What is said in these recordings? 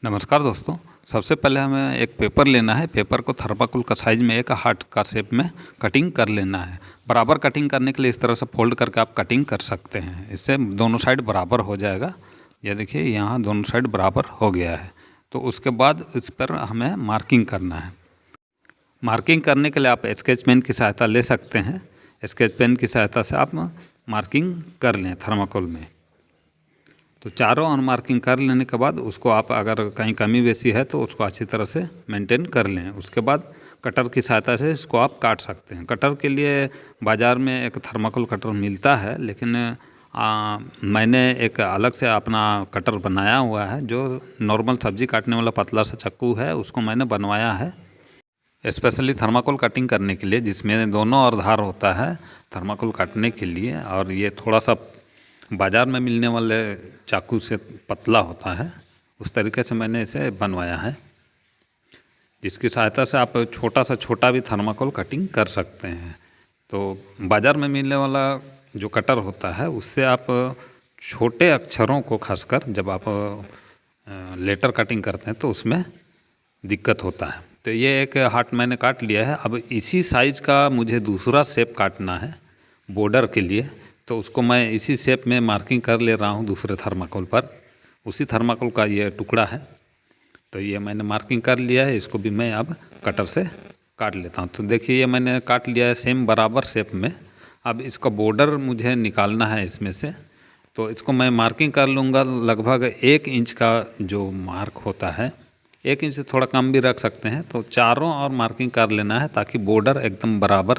नमस्कार दोस्तों। सबसे पहले हमें एक पेपर लेना है। पेपर को थर्माकोल का साइज़ में एक हार्ट का शेप में कटिंग कर लेना है। बराबर कटिंग करने के लिए इस तरह से फोल्ड करके आप कटिंग कर सकते हैं। इससे दोनों साइड बराबर हो जाएगा। ये देखिए यहाँ दोनों साइड बराबर हो गया है। तो उसके बाद इस पर हमें मार्किंग करना है। मार्किंग करने के लिए आप स्केच पेन की सहायता ले सकते हैं। स्केच पेन की सहायता से आप मार्किंग कर लें थर्माकोल में। तो चारों ओर मार्किंग कर लेने के बाद उसको आप अगर कहीं कमी बेसी है तो उसको अच्छी तरह से मेंटेन कर लें। उसके बाद कटर की सहायता से इसको आप काट सकते हैं। कटर के लिए बाज़ार में एक थर्माकोल कटर मिलता है, लेकिन मैंने एक अलग से अपना कटर बनाया हुआ है जो नॉर्मल सब्ज़ी काटने वाला पतला सा चाकू है, उसको मैंने बनवाया है स्पेशली थर्माकोल कटिंग करने के लिए, जिसमें दोनों ओर धार होता है थर्माकोल काटने के लिए। और ये थोड़ा सा बाज़ार में मिलने वाले चाकू से पतला होता है, उस तरीके से मैंने इसे बनवाया है, जिसकी सहायता से आप छोटा से छोटा भी थर्माकोल कटिंग कर सकते हैं। तो बाज़ार में मिलने वाला जो कटर होता है उससे आप छोटे अक्षरों को खासकर जब आप लेटर कटिंग करते हैं तो उसमें दिक्कत होता है। तो ये एक हार्ट मैंने काट लिया है। अब इसी साइज़ का मुझे दूसरा शेप काटना है बॉर्डर के लिए, तो उसको मैं इसी शेप में मार्किंग कर ले रहा हूँ दूसरे थर्माकोल पर। उसी थर्माकोल का ये टुकड़ा है, तो ये मैंने मार्किंग कर लिया है। इसको भी मैं अब कटर से काट लेता हूँ। तो देखिए ये मैंने काट लिया है सेम बराबर शेप में। अब इसका बॉर्डर मुझे निकालना है इसमें से, तो इसको मैं मार्किंग कर लूँगा। लगभग 1 इंच का जो मार्क होता है, 1 इंच से थोड़ा कम भी रख सकते हैं। तो चारों ओर मार्किंग कर लेना है ताकि बॉर्डर एकदम बराबर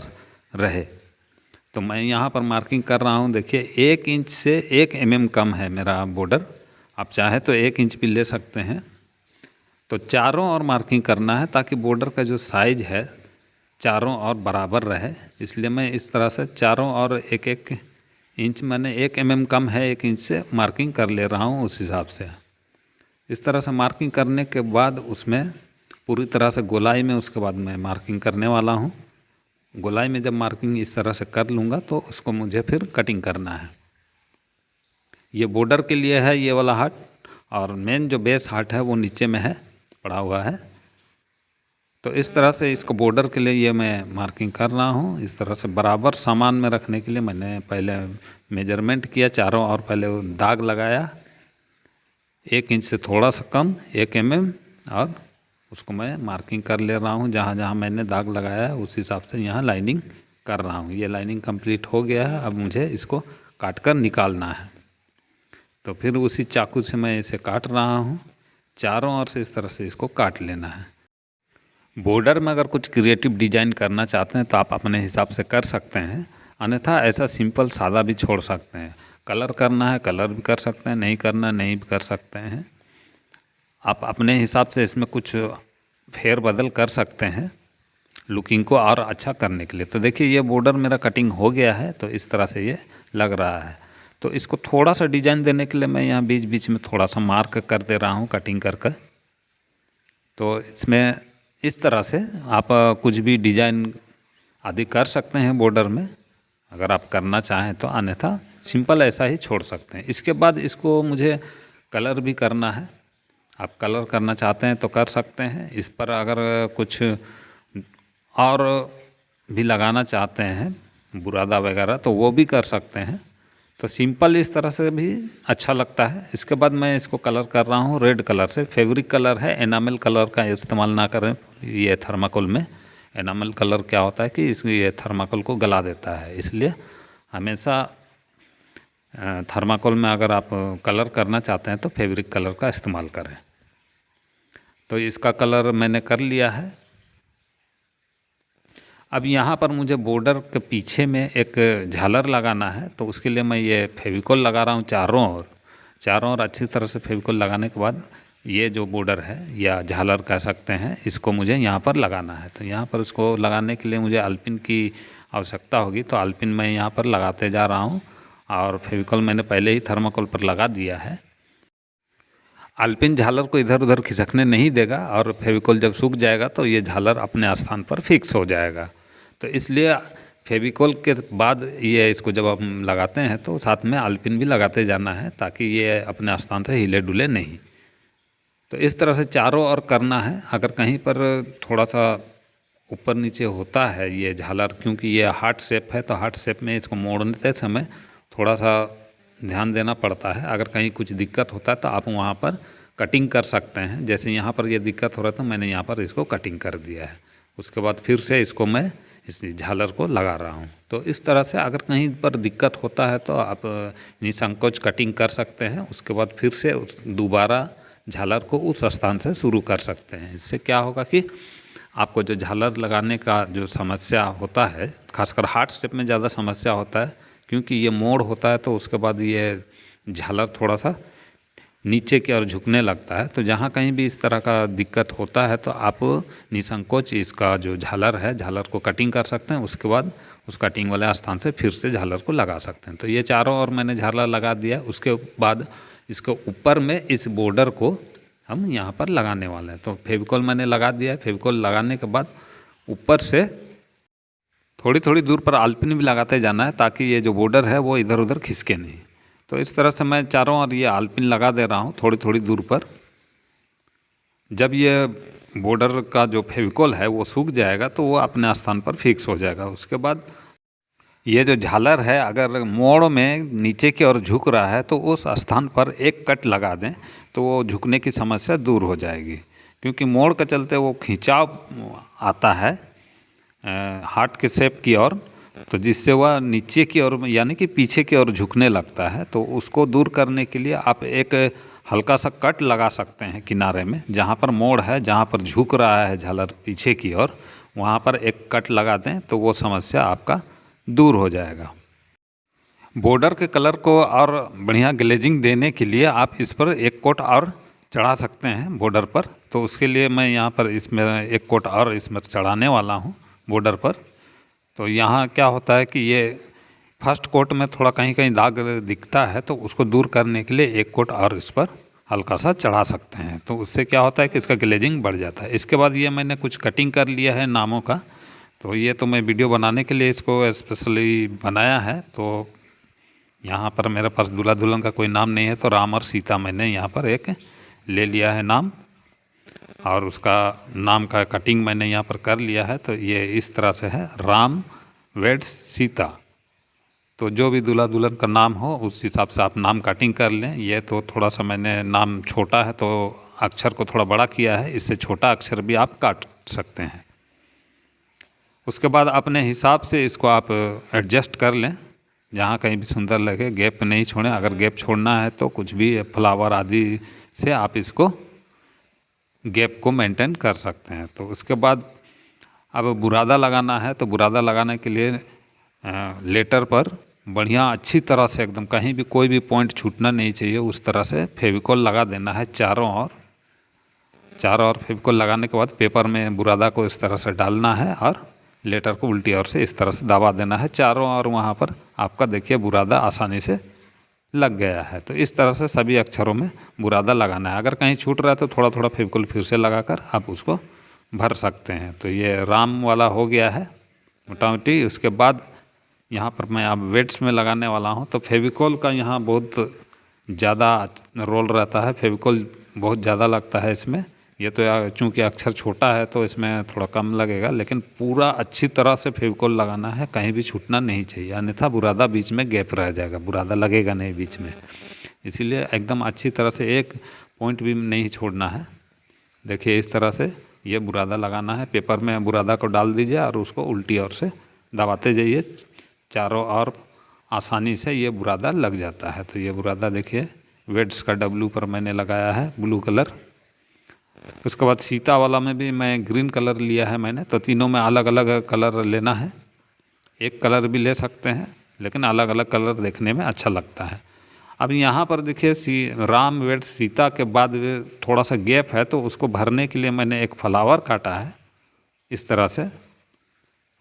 रहे। तो मैं यहाँ पर मार्किंग कर रहा हूँ। देखिए 1 इंच से 1 mm कम है मेरा बॉर्डर। आप चाहे तो 1 इंच भी ले सकते हैं। तो चारों ओर मार्किंग करना है ताकि बॉर्डर का जो साइज है चारों ओर बराबर रहे। इसलिए मैं इस तरह से चारों ओर 1-1 इंच, मैंने 1 mm कम है 1 इंच से मार्किंग कर ले रहा हूँ उस हिसाब से। इस तरह से मार्किंग करने के बाद उसमें पूरी तरह से गोलाई में उसके बाद मैं मार्किंग करने वाला हूँ। गोलाई में जब मार्किंग इस तरह से कर लूँगा तो उसको मुझे फिर कटिंग करना है। ये बॉर्डर के लिए है ये वाला हार्ट, और मेन जो बेस हार्ट है वो नीचे में है, पड़ा हुआ है। तो इस तरह से इसको बॉर्डर के लिए ये मैं मार्किंग कर रहा हूँ। इस तरह से बराबर सामान में रखने के लिए मैंने पहले मेजरमेंट किया चारों, और पहले दाग लगाया 1 इंच से थोड़ा सा कम 1 mm, और उसको मैं मार्किंग कर ले रहा हूँ। जहाँ जहाँ मैंने दाग लगाया है उस हिसाब से यहाँ लाइनिंग कर रहा हूँ। ये लाइनिंग कंप्लीट हो गया है। अब मुझे इसको काट कर निकालना है। तो फिर उसी चाकू से मैं इसे काट रहा हूँ। चारों ओर से इस तरह से इसको काट लेना है। बॉर्डर में अगर कुछ क्रिएटिव डिजाइन करना चाहते हैं तो आप अपने हिसाब से कर सकते हैं, अन्यथा ऐसा सिंपल सादा भी छोड़ सकते हैं। कलर करना है कलर भी कर सकते हैं, नहीं करना नहीं भी कर सकते हैं। आप अपने हिसाब से इसमें कुछ फेर बदल कर सकते हैं लुकिंग को और अच्छा करने के लिए। तो देखिए ये बॉर्डर मेरा कटिंग हो गया है, तो इस तरह से ये लग रहा है। तो इसको थोड़ा सा डिजाइन देने के लिए मैं यहाँ बीच बीच में थोड़ा सा मार्क कर दे रहा हूँ कटिंग कर कर। तो इसमें इस तरह से आप कुछ भी डिजाइन आदि कर सकते हैं बॉर्डर में अगर आप करना चाहें तो, अन्यथा सिंपल ऐसा ही छोड़ सकते हैं। इसके बाद इसको मुझे कलर भी करना है। आप कलर करना चाहते हैं तो कर सकते हैं। इस पर अगर कुछ और भी लगाना चाहते हैं बुरादा वगैरह तो वो भी कर सकते हैं। तो सिंपल इस तरह से भी अच्छा लगता है। इसके बाद मैं इसको कलर कर रहा हूँ रेड कलर से। फेब्रिक कलर है, एनामल कलर का इस्तेमाल ना करें। ये थर्माकोल में एनामल कलर क्या होता है कि ये थर्माकोल को गला देता है, इसलिए हमेशा थर्माकोल में अगर आप कलर करना चाहते हैं तो फेब्रिक कलर का इस्तेमाल करें। तो इसका कलर मैंने कर लिया है। अब यहाँ पर मुझे बॉर्डर के पीछे में एक झालर लगाना है, तो उसके लिए मैं ये फेविकोल लगा रहा हूँ चारों ओर अच्छी तरह से फेविकोल लगाने के बाद ये जो बॉर्डर है या झालर कह सकते हैं, इसको मुझे यहाँ पर लगाना है। तो यहाँ पर उसको लगाने के लिए मुझे अल्पिन की आवश्यकता होगी, तो अल्पिन मैं यहाँ पर लगाते जा रहा हूँ। और फेविकोल मैंने पहले ही थर्माकोल पर लगा दिया है। अल्पिन झालर को इधर उधर खिसकने नहीं देगा, और फेविकोल जब सूख जाएगा तो ये झालर अपने स्थान पर फिक्स हो जाएगा। तो इसलिए फेविकोल के बाद ये इसको जब हम लगाते हैं तो साथ में अल्पिन भी लगाते जाना है ताकि ये अपने स्थान से हिले डुले नहीं। तो इस तरह से चारों ओर करना है। अगर कहीं पर थोड़ा सा ऊपर नीचे होता है ये झालर, क्योंकि ये हार्ट शेप है, तो हार्ट शेप में इसको मोड़ते समय थोड़ा सा ध्यान देना पड़ता है। अगर कहीं कुछ दिक्कत होता है तो आप वहाँ पर कटिंग कर सकते हैं। जैसे यहाँ पर ये दिक्कत हो रहा था, मैंने यहाँ पर इसको कटिंग कर दिया है। उसके बाद फिर से इसको मैं इस झालर को लगा रहा हूँ। तो इस तरह से अगर कहीं पर दिक्कत होता है तो आप निसंकोच कटिंग कर सकते हैं। उसके बाद फिर से दोबारा झालर को उस स्थान से शुरू कर सकते हैं। इससे क्या होगा कि आपको जो झालर लगाने का जो समस्या होता है, खासकर हार्ट शेप में ज़्यादा समस्या होता है, क्योंकि ये मोड़ होता है तो उसके बाद ये झालर थोड़ा सा नीचे की ओर झुकने लगता है। तो जहाँ कहीं भी इस तरह का दिक्कत होता है तो आप निसंकोच इसका जो झालर है, झालर को कटिंग कर सकते हैं। उसके बाद उस कटिंग वाले स्थान से फिर से झालर को लगा सकते हैं। तो ये चारों ओर मैंने झालर लगा दिया। उसके बाद इसके ऊपर में इस बॉर्डर को हम यहाँ पर लगाने वाले हैं। तो फेविकॉल मैंने लगा दिया है। फेविकॉल लगाने के बाद ऊपर से थोड़ी थोड़ी दूर पर आलपिन भी लगाते जाना है, ताकि ये जो बॉर्डर है वो इधर उधर खिसके नहीं। तो इस तरह से मैं चारों ओर ये आलपिन लगा दे रहा हूँ थोड़ी थोड़ी दूर पर। जब ये बॉर्डर का जो फेविकॉल है वो सूख जाएगा तो वो अपने स्थान पर फिक्स हो जाएगा। उसके बाद ये जो झालर है, अगर मोड़ में नीचे की ओर झुक रहा है तो उस स्थान पर एक कट लगा दें तो वो झुकने की समस्या दूर हो जाएगी। क्योंकि मोड़ के चलते वो खिंचाव आता है हार्ट के शेप की ओर, तो जिससे वह नीचे की ओर यानी कि पीछे की ओर झुकने लगता है। तो उसको दूर करने के लिए आप एक हल्का सा कट लगा सकते हैं किनारे में, जहाँ पर मोड़ है, जहाँ पर झुक रहा है झालर पीछे की ओर, वहाँ पर एक कट लगा दें तो वो समस्या आपका दूर हो जाएगा। बॉर्डर के कलर को और बढ़िया ग्लेजिंग देने के लिए आप इस पर एक कोट और चढ़ा सकते हैं बॉर्डर पर। तो उसके लिए मैं यहाँ पर इसमें एक कोट और इसमें चढ़ाने वाला हूँ बॉर्डर पर। तो यहाँ क्या होता है कि ये फर्स्ट कोट में थोड़ा कहीं कहीं दाग दिखता है, तो उसको दूर करने के लिए एक कोट और इस पर हल्का सा चढ़ा सकते हैं। तो उससे क्या होता है कि इसका ग्लेजिंग बढ़ जाता है। इसके बाद ये मैंने कुछ कटिंग कर लिया है नामों का। तो ये तो मैं वीडियो बनाने के लिए इसको स्पेशली बनाया है। तो यहाँ पर मेरे पास दूल्हा दुल्हन का कोई नाम नहीं है, तो राम और सीता मैंने यहाँ पर एक ले लिया है नाम, और उसका नाम का कटिंग मैंने यहाँ पर कर लिया है। तो ये इस तरह से है, राम वेड्स सीता। तो जो भी दूल्हा दुल्हन का नाम हो उस हिसाब से आप नाम कटिंग कर लें। ये तो थोड़ा सा मैंने नाम छोटा है तो अक्षर को थोड़ा बड़ा किया है, इससे छोटा अक्षर भी आप काट सकते हैं। उसके बाद अपने हिसाब से इसको आप एडजस्ट कर लें, जहाँ कहीं भी सुंदर लगे, गैप नहीं छोड़ें। अगर गैप छोड़ना है तो कुछ भी फ्लावर आदि से आप इसको गैप को मेंटेन कर सकते हैं। तो उसके बाद अब बुरादा लगाना है। तो बुरादा लगाने के लिए लेटर पर बढ़िया अच्छी तरह से एकदम कहीं भी कोई भी पॉइंट छूटना नहीं चाहिए, उस तरह से फेविकॉल लगा देना है चारों ओर। फेविकॉल लगाने के बाद पेपर में बुरादा को इस तरह से डालना है और लेटर को उल्टी ओर से इस तरह से दबा देना है चारों ओर। वहाँ पर आपका देखिए बुरादा आसानी से लग गया है। तो इस तरह से सभी अक्षरों में बुरादा लगाना है। अगर कहीं छूट रहा है तो थोड़ा थोड़ा फेविकॉल फिर से लगाकर आप उसको भर सकते हैं। तो ये राम वाला हो गया है मोटा मोटी। उसके बाद यहाँ पर मैं अब वेट्स में लगाने वाला हूँ। तो फेविकॉल का यहाँ बहुत ज़्यादा रोल रहता है, फेविकॉल बहुत ज़्यादा लगता है इसमें। ये तो चूँकि अक्षर छोटा है तो इसमें थोड़ा कम लगेगा, लेकिन पूरा अच्छी तरह से फेविकॉल लगाना है, कहीं भी छूटना नहीं चाहिए, अन्यथा बुरादा बीच में गैप रह जाएगा, बुरादा लगेगा नहीं बीच में। इसीलिए एकदम अच्छी तरह से एक पॉइंट भी नहीं छोड़ना है। देखिए इस तरह से ये बुरादा लगाना है। पेपर में बुरादा को डाल दीजिए और उसको उल्टी ओर से दबाते जाइए, चारों ओर आसानी से ये बुरादा लग जाता है। तो ये बुरादा देखिए वेड्स का डब्लू पर मैंने लगाया है ब्लू कलर। उसके बाद सीता वाला में भी मैं ग्रीन कलर लिया है मैंने। तो तीनों में अलग अलग कलर लेना है, एक कलर भी ले सकते हैं, लेकिन अलग अलग कलर देखने में अच्छा लगता है। अब यहाँ पर देखिए राम वेड्स सीता के बाद थोड़ा सा गैप है, तो उसको भरने के लिए मैंने एक फ्लावर काटा है इस तरह से।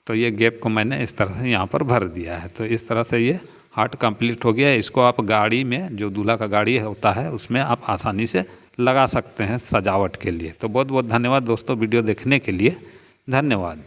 तो ये गैप को मैंने इस तरह से यहाँ पर भर दिया है। तो इस तरह से ये हार्ट कंप्लीट हो गया है। इसको आप गाड़ी में, जो दूल्हा का गाड़ी होता है उसमें आप आसानी से लगा सकते हैं सजावट के लिए। तो बहुत बहुत धन्यवाद दोस्तों वीडियो देखने के लिए, धन्यवाद।